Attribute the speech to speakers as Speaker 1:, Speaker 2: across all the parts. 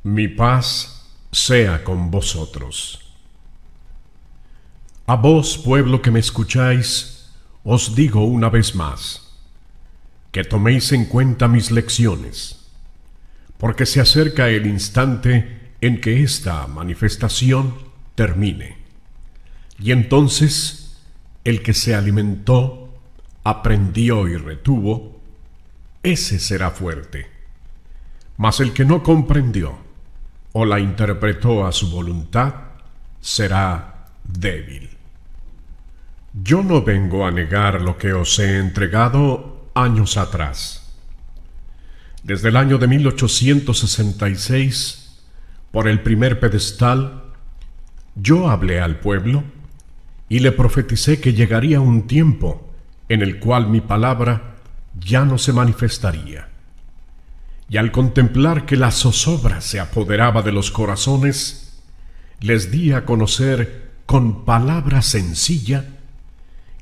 Speaker 1: Mi paz sea con vosotros. A vos, pueblo que me escucháis, os digo una vez más, que toméis en cuenta mis lecciones, porque se acerca el instante en que esta manifestación termine. Y entonces el que se alimentó, aprendió y retuvo, ese será fuerte. Mas el que no comprendió o la interpretó a su voluntad, será débil. Yo no vengo a negar lo que os he entregado años atrás. Desde el año de 1866, por el primer pedestal, yo hablé al pueblo y le profeticé que llegaría un tiempo en el cual mi palabra ya no se manifestaría. Y al contemplar que la zozobra se apoderaba de los corazones, les di a conocer con palabra sencilla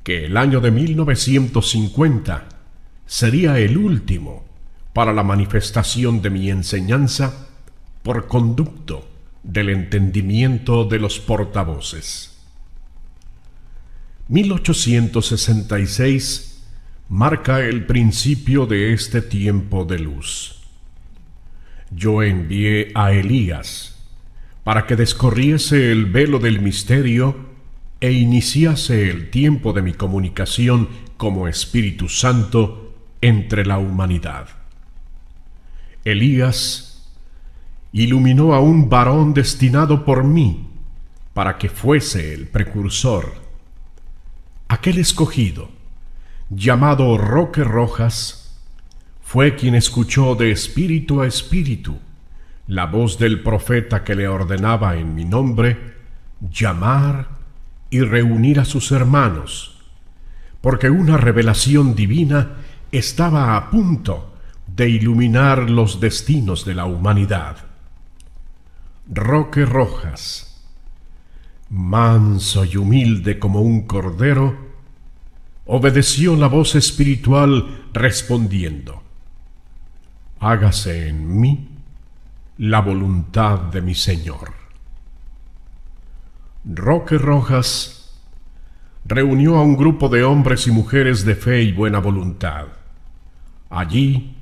Speaker 1: que el año de 1950 sería el último para la manifestación de mi enseñanza por conducto del entendimiento de los portavoces. 1866 marca el principio de este tiempo de luz. Yo envié a Elías para que descorriese el velo del misterio e iniciase el tiempo de mi comunicación como Espíritu Santo entre la humanidad. Elías iluminó a un varón destinado por mí para que fuese el precursor. Aquel escogido, llamado Roque Rojas, fue quien escuchó de espíritu a espíritu la voz del profeta que le ordenaba en mi nombre llamar y reunir a sus hermanos, porque una revelación divina estaba a punto de iluminar los destinos de la humanidad. Roque Rojas, manso y humilde como un cordero, obedeció la voz espiritual respondiendo: hágase en mí la voluntad de mi Señor. Roque Rojas reunió a un grupo de hombres y mujeres de fe y buena voluntad. Allí,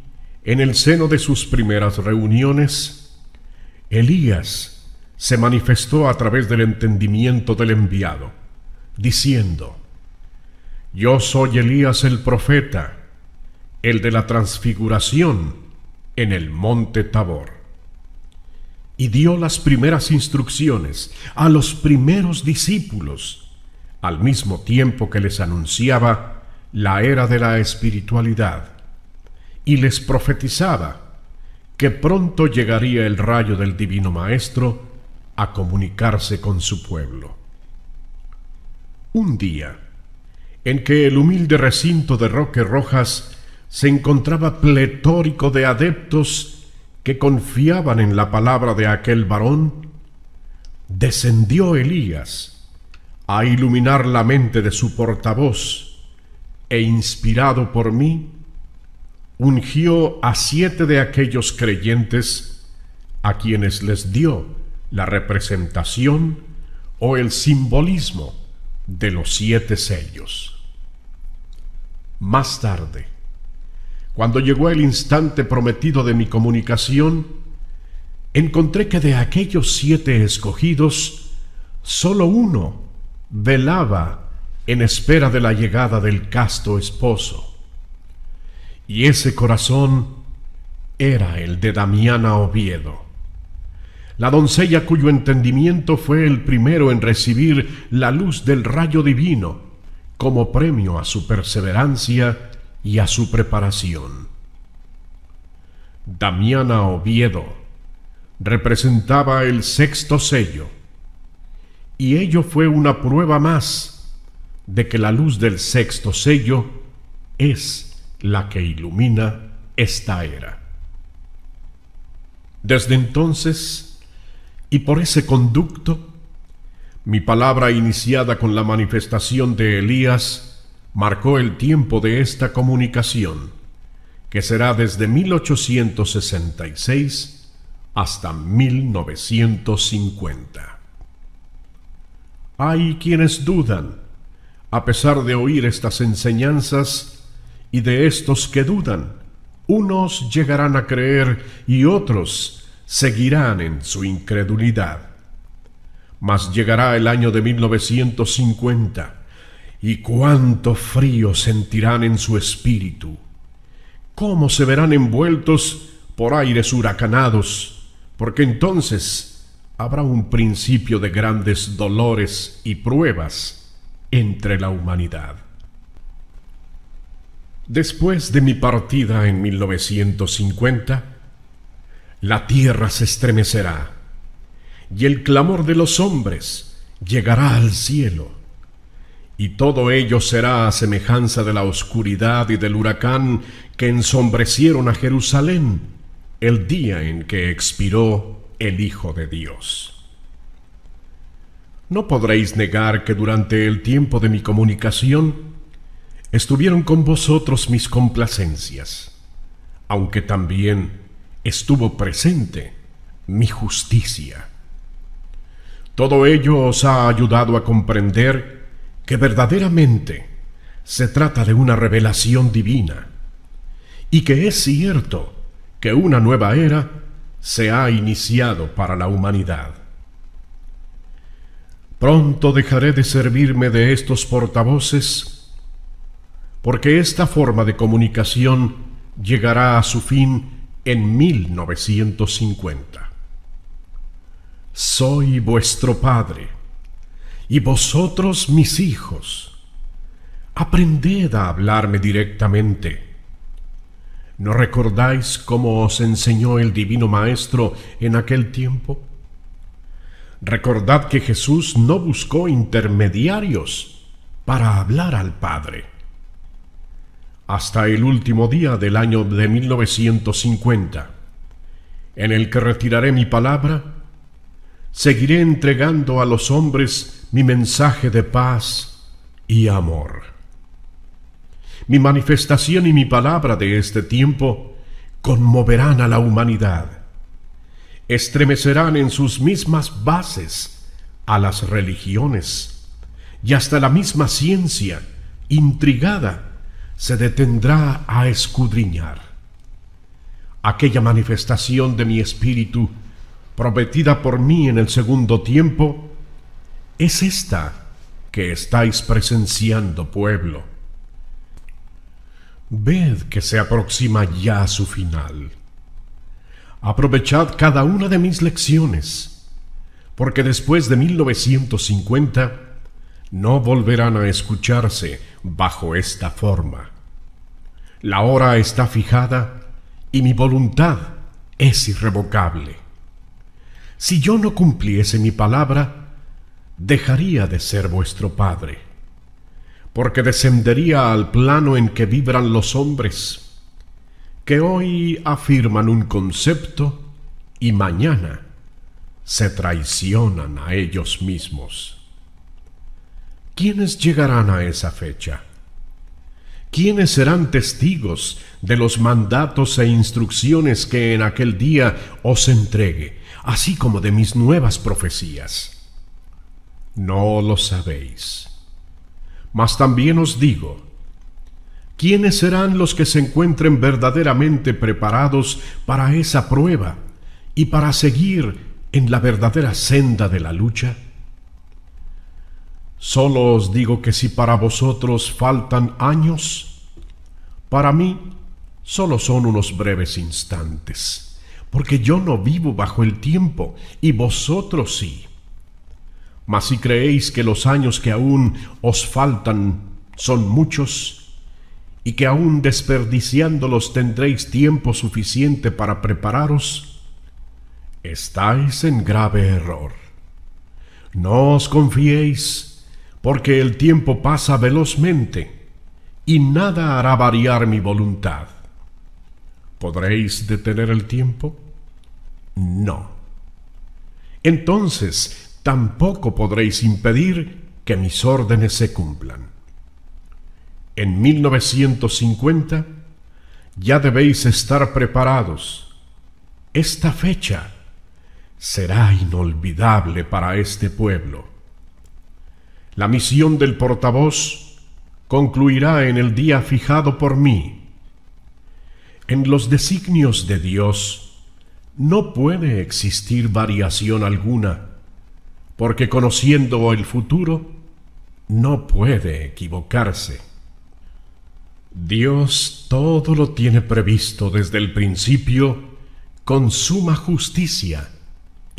Speaker 1: en el seno de sus primeras reuniones, Elías se manifestó a través del entendimiento del enviado, diciendo: yo soy Elías el profeta, el de la transfiguración en el monte Tabor. Y dio las primeras instrucciones a los primeros discípulos, al mismo tiempo que les anunciaba la era de la espiritualidad, y les profetizaba que pronto llegaría el rayo del Divino Maestro a comunicarse con su pueblo. Un día, en que el humilde recinto de Roque Rojas se encontraba pletórico de adeptos que confiaban en la palabra de aquel varón, descendió Elías a iluminar la mente de su portavoz e, inspirado por mí, ungió a 7 de aquellos creyentes a quienes les dio la representación o el simbolismo de los 7 sellos. Más tarde, cuando llegó el instante prometido de mi comunicación, encontré que de aquellos 7 escogidos, solo uno velaba en espera de la llegada del casto esposo. Y ese corazón era el de Damiana Oviedo, la doncella cuyo entendimiento fue el primero en recibir la luz del rayo divino como premio a su perseverancia y a su preparación. Damiana Oviedo representaba el 6º sello, y ello fue una prueba más de que la luz del 6º sello es la que ilumina esta era. Desde entonces, y por ese conducto, mi palabra iniciada con la manifestación de Elías marcó el tiempo de esta comunicación, que será desde 1866 hasta 1950. Hay quienes dudan, a pesar de oír estas enseñanzas, y de estos que dudan, unos llegarán a creer y otros seguirán en su incredulidad. Mas llegará el año de 1950, y cuánto frío sentirán en su espíritu, cómo se verán envueltos por aires huracanados, porque entonces habrá un principio de grandes dolores y pruebas entre la humanidad. Después de mi partida en 1950, la tierra se estremecerá, y el clamor de los hombres llegará al cielo, y todo ello será a semejanza de la oscuridad y del huracán que ensombrecieron a Jerusalén el día en que expiró el Hijo de Dios. No podréis negar que durante el tiempo de mi comunicación estuvieron con vosotros mis complacencias, aunque también estuvo presente mi justicia. Todo ello os ha ayudado a comprender que verdaderamente se trata de una revelación divina, y que es cierto que una nueva era se ha iniciado para la humanidad. Pronto dejaré de servirme de estos portavoces, porque esta forma de comunicación llegará a su fin en 1950. Soy vuestro Padre, y vosotros mis hijos. Aprended a hablarme directamente. ¿No recordáis cómo os enseñó el Divino Maestro en aquel tiempo? Recordad que Jesús no buscó intermediarios para hablar al Padre. Hasta el último día del año de 1950, en el que retiraré mi palabra, seguiré entregando a los hombres mi mensaje de paz y amor. Mi manifestación y mi palabra de este tiempo conmoverán a la humanidad, estremecerán en sus mismas bases a las religiones, y hasta la misma ciencia, intrigada, se detendrá a escudriñar. Aquella manifestación de mi espíritu, prometida por mí en el segundo tiempo, es esta que estáis presenciando, pueblo. Ved que se aproxima ya a su final. Aprovechad cada una de mis lecciones, porque después de 1950 no volverán a escucharse bajo esta forma. La hora está fijada y mi voluntad es irrevocable. Si yo no cumpliese mi palabra, dejaría de ser vuestro Padre, porque descendería al plano en que vibran los hombres, que hoy afirman un concepto y mañana se traicionan a ellos mismos. ¿Quiénes llegarán a esa fecha? ¿Quiénes serán testigos de los mandatos e instrucciones que en aquel día os entregue, así como de mis nuevas profecías? No lo sabéis. Mas también os digo, ¿quiénes serán los que se encuentren verdaderamente preparados para esa prueba y para seguir en la verdadera senda de la lucha? Solo os digo que si para vosotros faltan años, para mí solo son unos breves instantes, porque yo no vivo bajo el tiempo y vosotros sí. Mas si creéis que los años que aún os faltan son muchos, y que aún desperdiciándolos tendréis tiempo suficiente para prepararos, estáis en grave error. No os confiéis, porque el tiempo pasa velozmente, y nada hará variar mi voluntad. ¿Podréis detener el tiempo? No. Entonces, tampoco podréis impedir que mis órdenes se cumplan. En 1950 ya debéis estar preparados. Esta fecha será inolvidable para este pueblo. La misión del portavoz concluirá en el día fijado por mí. En los designios de Dios no puede existir variación alguna, porque conociendo el futuro, no puede equivocarse. Dios todo lo tiene previsto desde el principio con suma justicia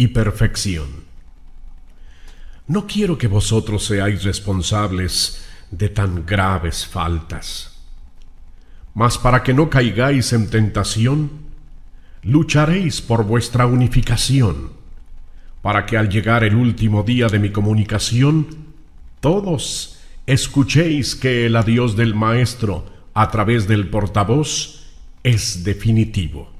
Speaker 1: y perfección. No quiero que vosotros seáis responsables de tan graves faltas, mas para que no caigáis en tentación, lucharéis por vuestra unificación, para que al llegar el último día de mi comunicación, todos escuchéis que el adiós del Maestro a través del portavoz es definitivo,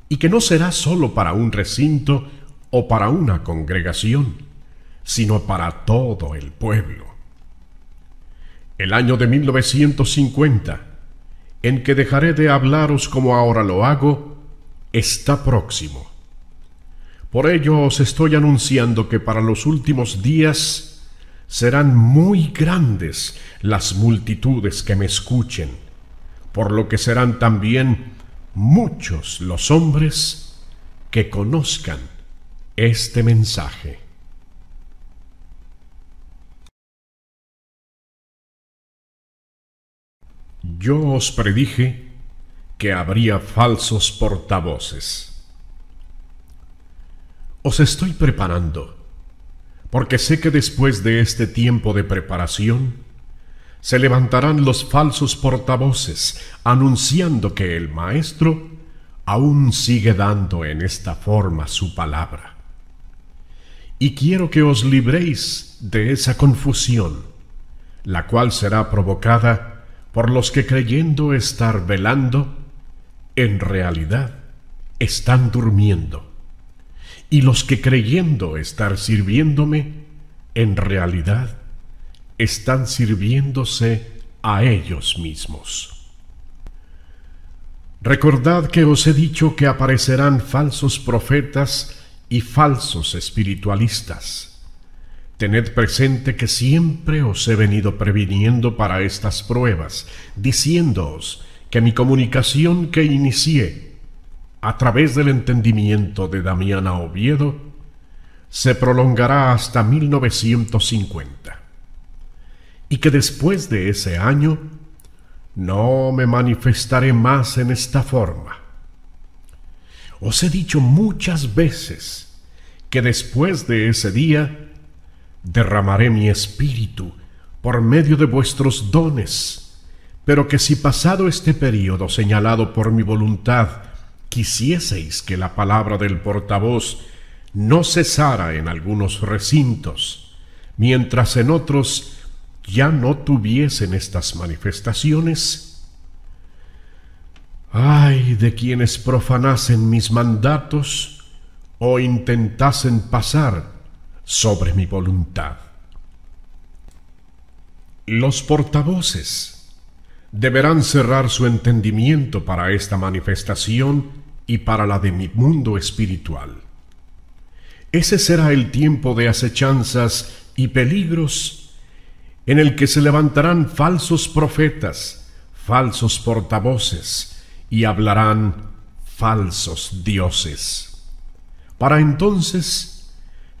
Speaker 1: y que no será sólo para un recinto o para una congregación, sino para todo el pueblo. El año de 1950, en que dejaré de hablaros como ahora lo hago, está próximo. Por ello os estoy anunciando que para los últimos días serán muy grandes las multitudes que me escuchen, por lo que serán también muchos los hombres que conozcan este mensaje. Yo os predije que habría falsos portavoces. Os estoy preparando, porque sé que después de este tiempo de preparación, se levantarán los falsos portavoces anunciando que el Maestro aún sigue dando en esta forma su palabra. Y quiero que os libréis de esa confusión, la cual será provocada por los que creyendo estar velando, en realidad están durmiendo, y los que creyendo estar sirviéndome, en realidad están sirviéndose a ellos mismos. Recordad que os he dicho que aparecerán falsos profetas y falsos espiritualistas. Tened presente que siempre os he venido previniendo para estas pruebas, diciéndoos que mi comunicación que inicié a través del entendimiento de Damiana Oviedo se prolongará hasta 1950, y que después de ese año no me manifestaré más en esta forma. Os he dicho muchas veces que después de ese día derramaré mi espíritu por medio de vuestros dones, pero que si pasado este período señalado por mi voluntad quisieseis que la palabra del portavoz no cesara en algunos recintos, mientras en otros ya no tuviesen estas manifestaciones, ¡ay de quienes profanasen mis mandatos o intentasen pasar sobre mi voluntad! Los portavoces deberán cerrar su entendimiento para esta manifestación y para la de mi mundo espiritual. Ese será el tiempo de acechanzas y peligros en el que se levantarán falsos profetas, falsos portavoces y hablarán falsos dioses. Para entonces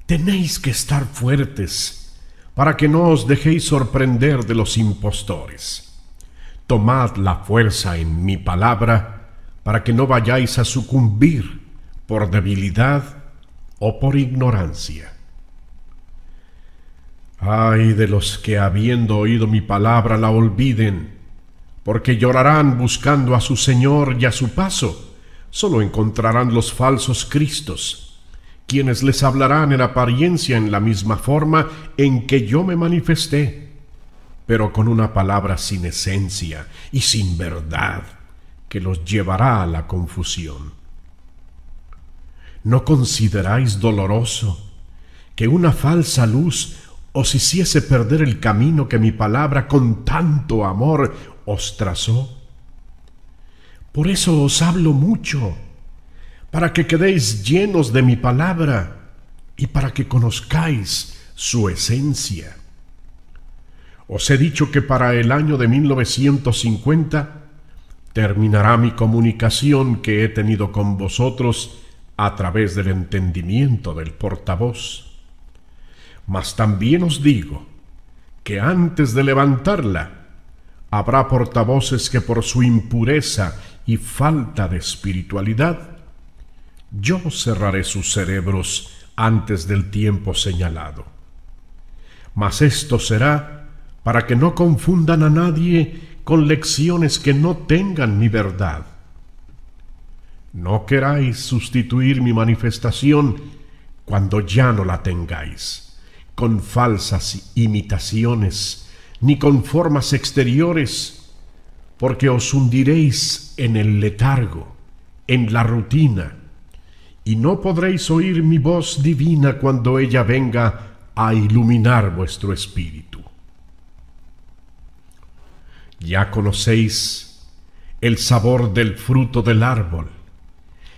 Speaker 1: tenéis que estar fuertes para que no os dejéis sorprender de los impostores. Tomad la fuerza en mi palabra para que no vayáis a sucumbir por debilidad o por ignorancia. Ay de los que habiendo oído mi palabra la olviden, porque llorarán buscando a su Señor y a su paso solo encontrarán los falsos cristos, quienes les hablarán en apariencia en la misma forma en que yo me manifesté, pero con una palabra sin esencia y sin verdad, que los llevará a la confusión. ¿No consideráis doloroso que una falsa luz os hiciese perder el camino que mi palabra con tanto amor os trazó? Por eso os hablo mucho, para que quedéis llenos de mi palabra y para que conozcáis su esencia. Os he dicho que para el año de 1950 terminará mi comunicación que he tenido con vosotros a través del entendimiento del portavoz. Mas también os digo que antes de levantarla, habrá portavoces que por su impureza y falta de espiritualidad, yo cerraré sus cerebros antes del tiempo señalado. Mas esto será para que no confundan a nadie con lecciones que no tengan mi verdad. No queráis sustituir mi manifestación cuando ya no la tengáis, con falsas imitaciones, ni con formas exteriores, porque os hundiréis en el letargo, en la rutina, y no podréis oír mi voz divina cuando ella venga a iluminar vuestro espíritu. Ya conocéis el sabor del fruto del árbol,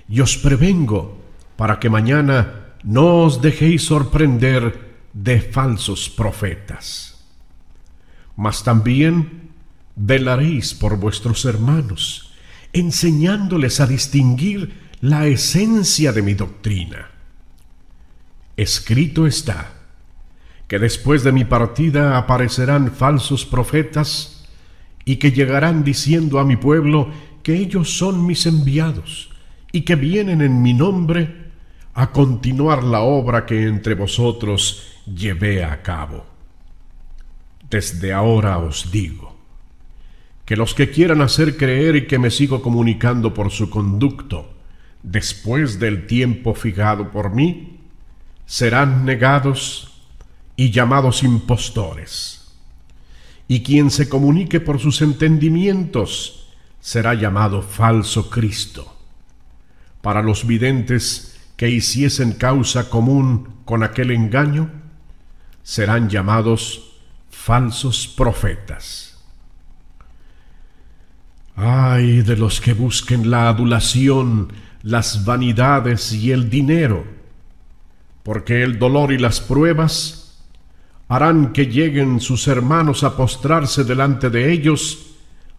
Speaker 1: y os prevengo para que mañana no os dejéis sorprender de falsos profetas. Mas también velaréis por vuestros hermanos, enseñándoles a distinguir la esencia de mi doctrina. Escrito está que después de mi partida aparecerán falsos profetas y que llegarán diciendo a mi pueblo que ellos son mis enviados y que vienen en mi nombre a continuar la obra que entre vosotros llevé a cabo. Desde ahora os digo que los que quieran hacer creer y que me sigo comunicando por su conducto después del tiempo fijado por mí, serán negados y llamados impostores. Y quien se comunique por sus entendimientos será llamado falso Cristo. Para los videntes que hiciesen causa común con aquel engaño, serán llamados falsos profetas. Ay de los que busquen la adulación, las vanidades y el dinero, porque el dolor y las pruebas harán que lleguen sus hermanos a postrarse delante de ellos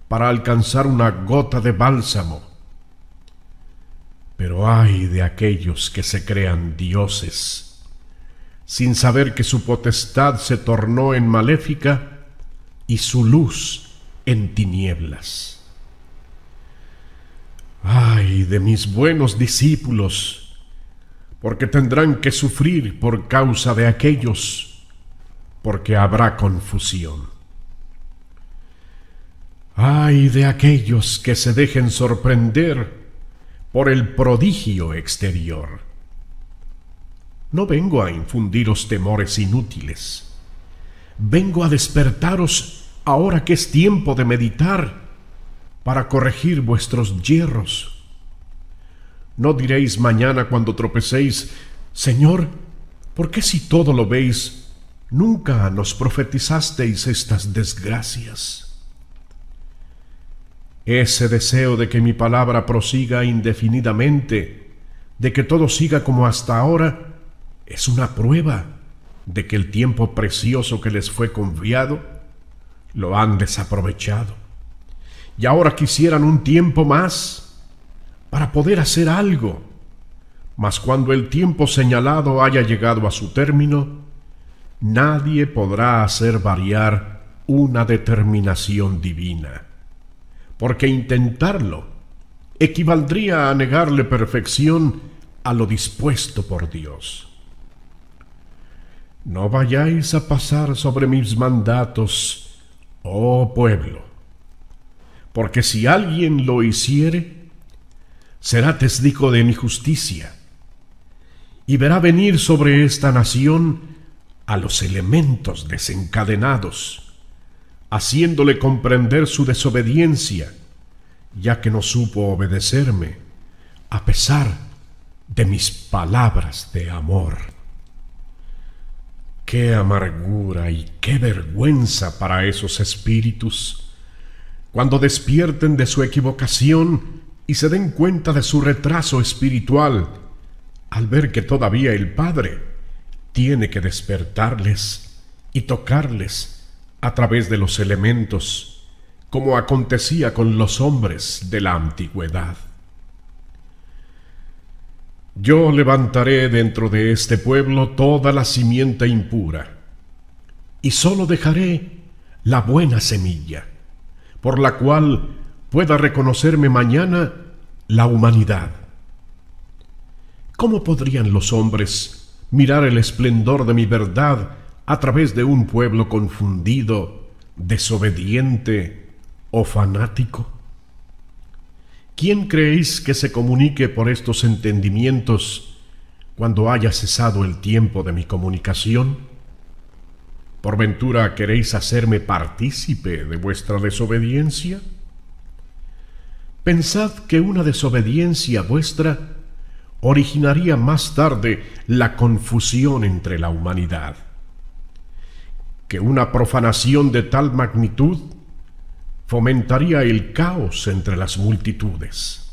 Speaker 1: para alcanzar una gota de bálsamo. Pero ay de aquellos que se crean dioses, sin saber que su potestad se tornó en maléfica y su luz en tinieblas. Ay de mis buenos discípulos, porque tendrán que sufrir por causa de aquellos, porque habrá confusión. Ay de aquellos que se dejen sorprender por el prodigio exterior. No vengo a infundiros temores inútiles. Vengo a despertaros ahora que es tiempo de meditar para corregir vuestros yerros. No diréis mañana cuando tropecéis: Señor, ¿por qué si todo lo veis, nunca nos profetizasteis estas desgracias? Ese deseo de que mi palabra prosiga indefinidamente, de que todo siga como hasta ahora, es una prueba de que el tiempo precioso que les fue confiado lo han desaprovechado. Y ahora quisieran un tiempo más para poder hacer algo. Mas cuando el tiempo señalado haya llegado a su término, nadie podrá hacer variar una determinación divina, porque intentarlo equivaldría a negarle perfección a lo dispuesto por Dios. No vayáis a pasar sobre mis mandatos, oh pueblo, porque si alguien lo hiciere, será testigo de mi justicia, y verá venir sobre esta nación a los elementos desencadenados, haciéndole comprender su desobediencia, ya que no supo obedecerme, a pesar de mis palabras de amor. ¡Qué amargura y qué vergüenza para esos espíritus, cuando despierten de su equivocación y se den cuenta de su retraso espiritual al ver que todavía el Padre tiene que despertarles y tocarles a través de los elementos, como acontecía con los hombres de la antigüedad. Yo levantaré dentro de este pueblo toda la simiente impura, y sólo dejaré la buena semilla, por la cual pueda reconocerme mañana la humanidad. ¿Cómo podrían los hombres mirar el esplendor de mi verdad a través de un pueblo confundido, desobediente o fanático? ¿Quién creéis que se comunique por estos entendimientos cuando haya cesado el tiempo de mi comunicación? ¿Por ventura queréis hacerme partícipe de vuestra desobediencia? Pensad que una desobediencia vuestra originaría más tarde la confusión entre la humanidad, que una profanación de tal magnitud fomentaría el caos entre las multitudes.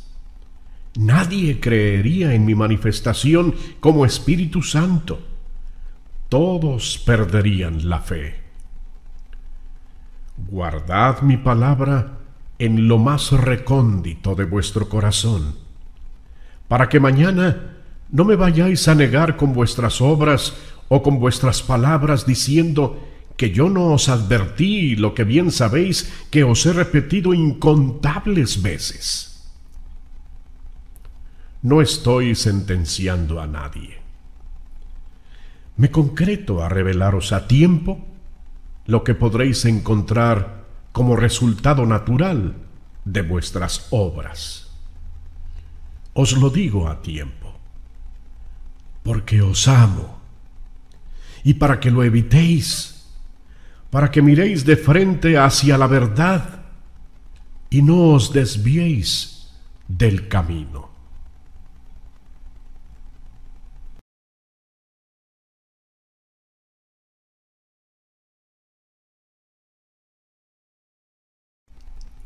Speaker 1: Nadie creería en mi manifestación como Espíritu Santo. Todos perderían la fe. Guardad mi palabra en lo más recóndito de vuestro corazón, para que mañana no me vayáis a negar con vuestras obras o con vuestras palabras diciendo que yo no os advertí lo que bien sabéis que os he repetido incontables veces. No estoy sentenciando a nadie. Me concreto a revelaros a tiempo lo que podréis encontrar como resultado natural de vuestras obras. Os lo digo a tiempo, porque os amo, y para que lo evitéis, para que miréis de frente hacia la verdad y no os desviéis del camino.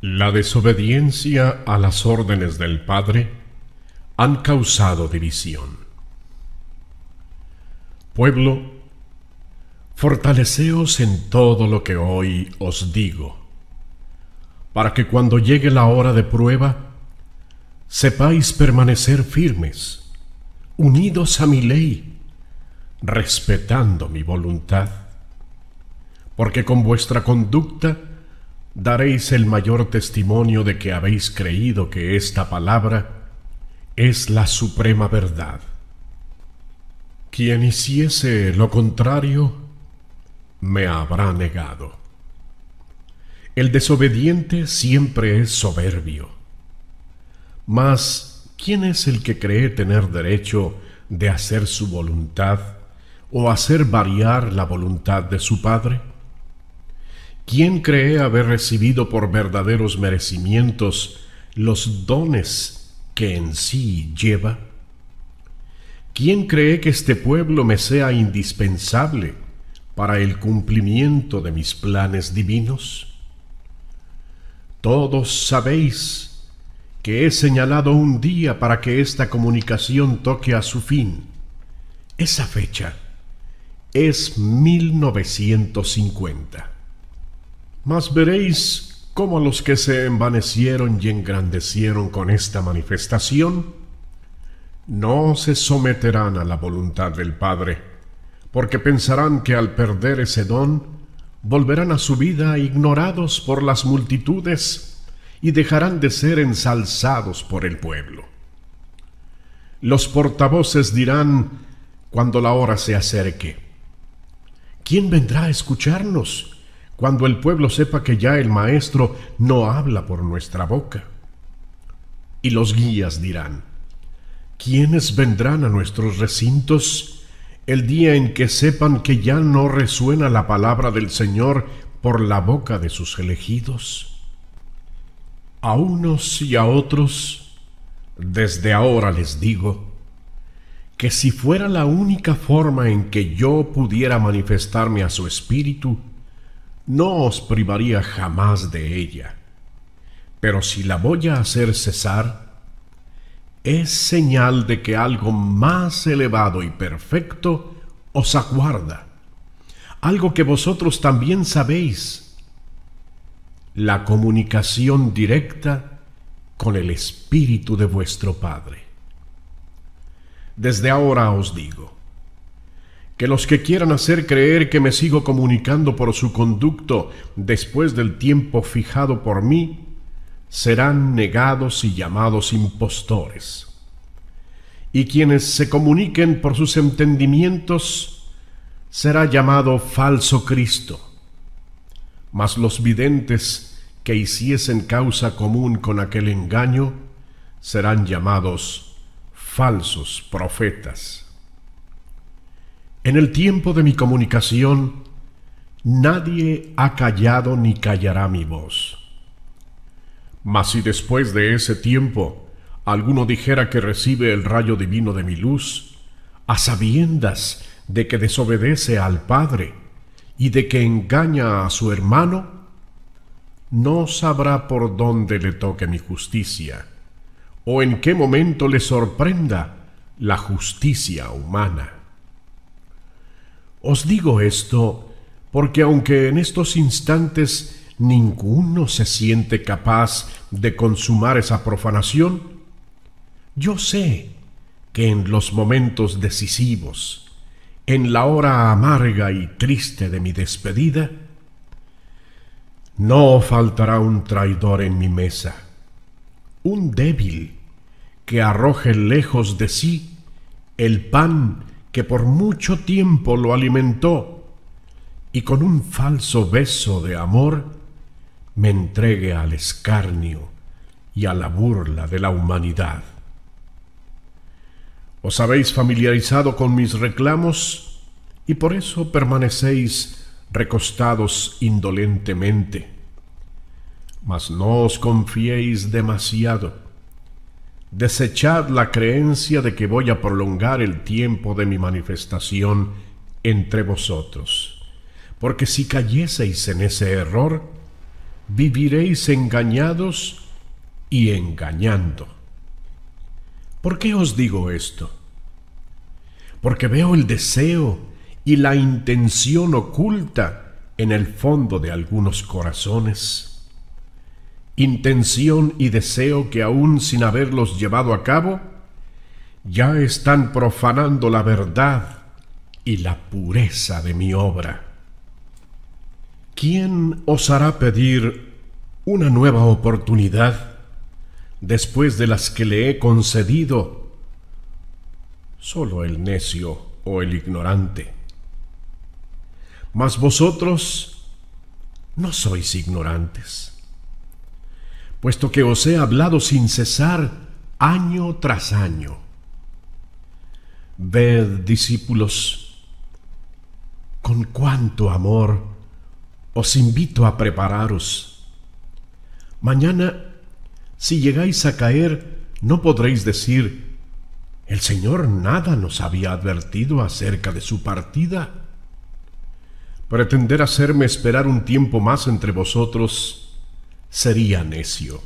Speaker 1: La desobediencia a las órdenes del Padre han causado división. Pueblo, fortaleceos en todo lo que hoy os digo, para que cuando llegue la hora de prueba, sepáis permanecer firmes, unidos a mi ley, respetando mi voluntad, porque con vuestra conducta daréis el mayor testimonio de que habéis creído que esta palabra es la suprema verdad. Quien hiciese lo contrario, me habrá negado. El desobediente siempre es soberbio. Mas, ¿quién es el que cree tener derecho de hacer su voluntad o hacer variar la voluntad de su Padre? ¿Quién cree haber recibido por verdaderos merecimientos los dones que en sí lleva? ¿Quién cree que este pueblo me sea indispensable para el cumplimiento de mis planes divinos? Todos sabéis que he señalado un día para que esta comunicación toque a su fin. Esa fecha es 1950. Mas veréis cómo los que se envanecieron y engrandecieron con esta manifestación no se someterán a la voluntad del Padre, porque pensarán que al perder ese don volverán a su vida ignorados por las multitudes y dejarán de ser ensalzados por el pueblo. Los portavoces dirán cuando la hora se acerque: ¿quién vendrá a escucharnos cuando el pueblo sepa que ya el Maestro no habla por nuestra boca? Y los guías dirán: ¿quiénes vendrán a nuestros recintos el día en que sepan que ya no resuena la palabra del Señor por la boca de sus elegidos? A unos y a otros, desde ahora les digo, que si fuera la única forma en que yo pudiera manifestarme a su espíritu, no os privaría jamás de ella. Pero si la voy a hacer cesar, es señal de que algo más elevado y perfecto os aguarda, algo que vosotros también sabéis: la comunicación directa con el Espíritu de vuestro Padre. Desde ahora os digo que los que quieran hacer creer que me sigo comunicando por su conducto después del tiempo fijado por mí, serán negados y llamados impostores. Y quienes se comuniquen por sus entendimientos, será llamado falso Cristo. Mas los videntes que hiciesen causa común con aquel engaño, serán llamados falsos profetas. En el tiempo de mi comunicación, nadie ha callado ni callará mi voz. Mas si después de ese tiempo alguno dijera que recibe el rayo divino de mi luz, a sabiendas de que desobedece al Padre y de que engaña a su hermano, no sabrá por dónde le toque mi justicia, o en qué momento le sorprenda la justicia humana. Os digo esto porque aunque en estos instantes ninguno se siente capaz de consumar esa profanación, yo sé que en los momentos decisivos, en la hora amarga y triste de mi despedida, no faltará un traidor en mi mesa, un débil que arroje lejos de sí el pan que por mucho tiempo lo alimentó, y con un falso beso de amor me entregue al escarnio y a la burla de la humanidad. Os habéis familiarizado con mis reclamos y por eso permanecéis recostados indolentemente. Mas no os confiéis demasiado. Desechad la creencia de que voy a prolongar el tiempo de mi manifestación entre vosotros, porque si cayeseis en ese error, viviréis engañados y engañando. ¿Por qué os digo esto? Porque veo el deseo y la intención oculta en el fondo de algunos corazones. Intención y deseo que aún sin haberlos llevado a cabo, ya están profanando la verdad y la pureza de mi obra. ¿Quién osará pedir una nueva oportunidad después de las que le he concedido? Solo el necio o el ignorante. Mas vosotros no sois ignorantes, puesto que os he hablado sin cesar año tras año. Ved, discípulos, con cuánto amor os invito a prepararos. Mañana, si llegáis a caer, no podréis decir: el Señor nada nos había advertido acerca de su partida. Pretender hacerme esperar un tiempo más entre vosotros sería necio.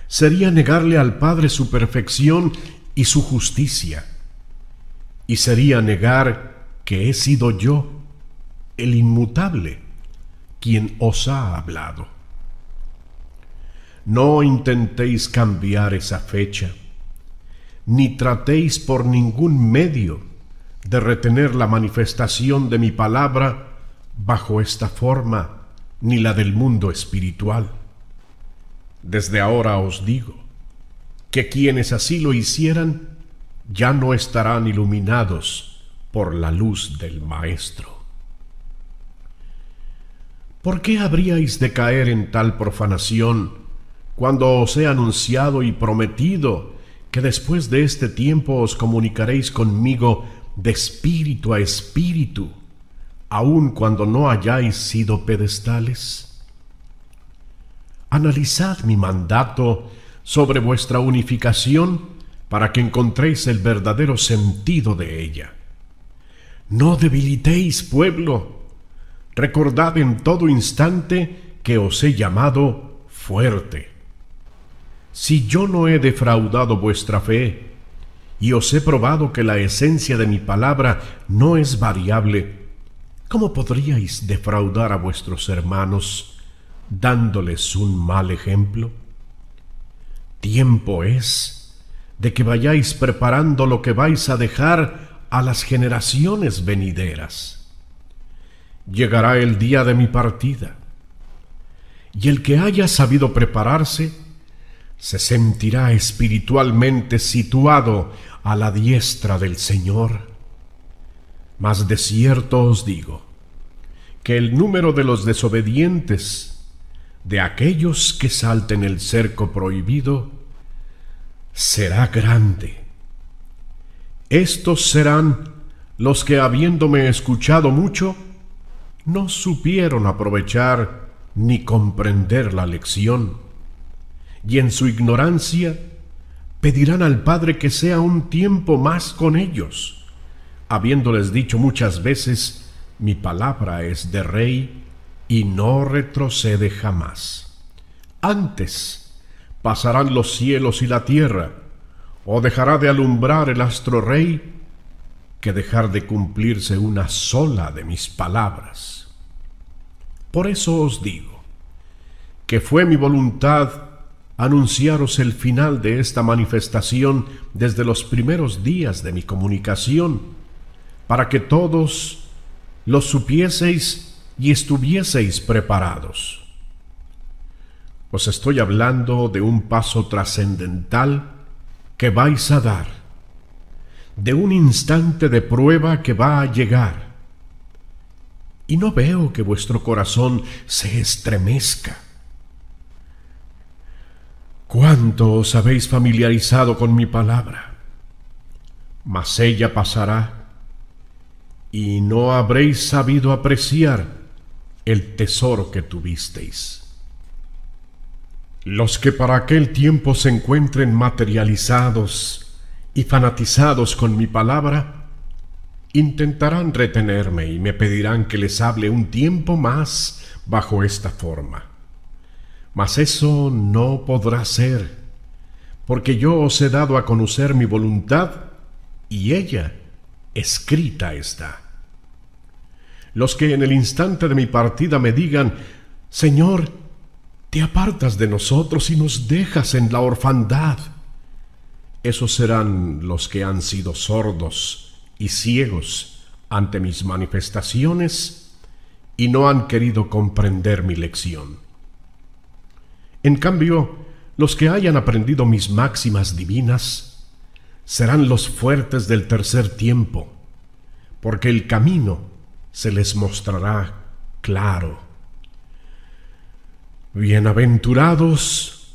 Speaker 1: Sería negarle al Padre su perfección y su justicia. Y sería negar que he sido yo, el inmutable, quien os ha hablado. No intentéis cambiar esa fecha, ni tratéis por ningún medio de retener la manifestación de mi palabra bajo esta forma, ni la del mundo espiritual. Desde ahora os digo que quienes así lo hicieran ya no estarán iluminados por la luz del Maestro. ¿Por qué habríais de caer en tal profanación cuando os he anunciado y prometido que después de este tiempo os comunicaréis conmigo de espíritu a espíritu, aun cuando no hayáis sido pedestales? Analizad mi mandato sobre vuestra unificación para que encontréis el verdadero sentido de ella. No debilitéis, pueblo. Recordad en todo instante que os he llamado fuerte. Si yo no he defraudado vuestra fe, y os he probado que la esencia de mi palabra no es variable, ¿cómo podríais defraudar a vuestros hermanos dándoles un mal ejemplo? Tiempo es de que vayáis preparando lo que vais a dejar a las generaciones venideras. Llegará el día de mi partida, y el que haya sabido prepararse se sentirá espiritualmente situado a la diestra del Señor. Mas de cierto os digo que el número de los desobedientes, de aquellos que salten el cerco prohibido, será grande. Estos serán los que, habiéndome escuchado mucho, no supieron aprovechar ni comprender la lección, y en su ignorancia pedirán al Padre que sea un tiempo más con ellos, habiéndoles dicho muchas veces: mi palabra es de rey y no retrocede jamás. Antes pasarán los cielos y la tierra, o dejará de alumbrar el astro rey, que dejar de cumplirse una sola de mis palabras. Por eso os digo que fue mi voluntad anunciaros el final de esta manifestación desde los primeros días de mi comunicación, para que todos lo supieseis y estuvieseis preparados. Os estoy hablando de un paso trascendental que vais a dar, de un instante de prueba que va a llegar, y no veo que vuestro corazón se estremezca. ¿Cuánto os habéis familiarizado con mi palabra? Mas ella pasará, y no habréis sabido apreciar el tesoro que tuvisteis. Los que para aquel tiempo se encuentren materializados y fanatizados con mi palabra, intentarán retenerme y me pedirán que les hable un tiempo más bajo esta forma. Mas eso no podrá ser, porque yo os he dado a conocer mi voluntad, y ella escrita está. Los que en el instante de mi partida me digan: Señor, te apartas de nosotros y nos dejas en la orfandad, esos serán los que han sido sordos y ciegos ante mis manifestaciones y no han querido comprender mi lección. En cambio, los que hayan aprendido mis máximas divinas serán los fuertes del tercer tiempo, porque el camino se les mostrará claro. Bienaventurados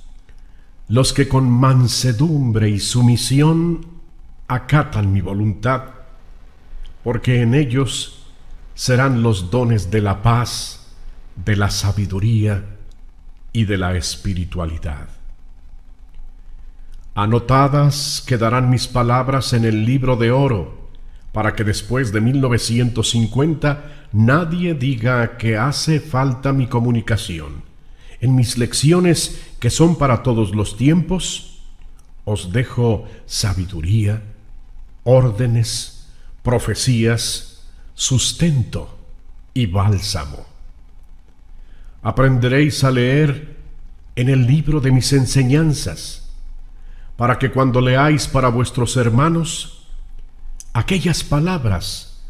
Speaker 1: los que con mansedumbre y sumisión acatan mi voluntad, porque en ellos serán los dones de la paz, de la sabiduría y de la espiritualidad. Anotadas quedarán mis palabras en el libro de oro, para que después de 1950 nadie diga que hace falta mi comunicación. En mis lecciones, que son para todos los tiempos, os dejo sabiduría, órdenes, profecías, sustento y bálsamo. Aprenderéis a leer en el libro de mis enseñanzas, para que cuando leáis para vuestros hermanos, aquellas palabras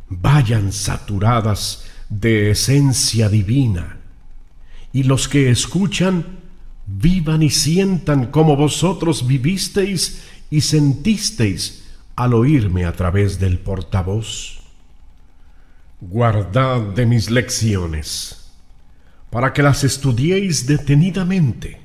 Speaker 1: vayan saturadas de esencia divina, y los que escuchan vivan y sientan como vosotros vivisteis y sentisteis al oírme a través del portavoz. Guardad de mis lecciones, para que las estudiéis detenidamente,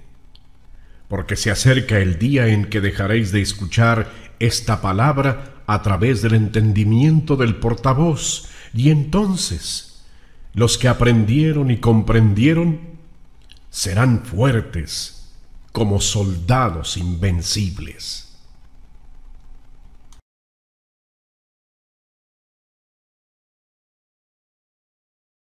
Speaker 1: porque se acerca el día en que dejaréis de escuchar esta palabra a través del entendimiento del portavoz, y entonces los que aprendieron y comprendieron serán fuertes como soldados invencibles.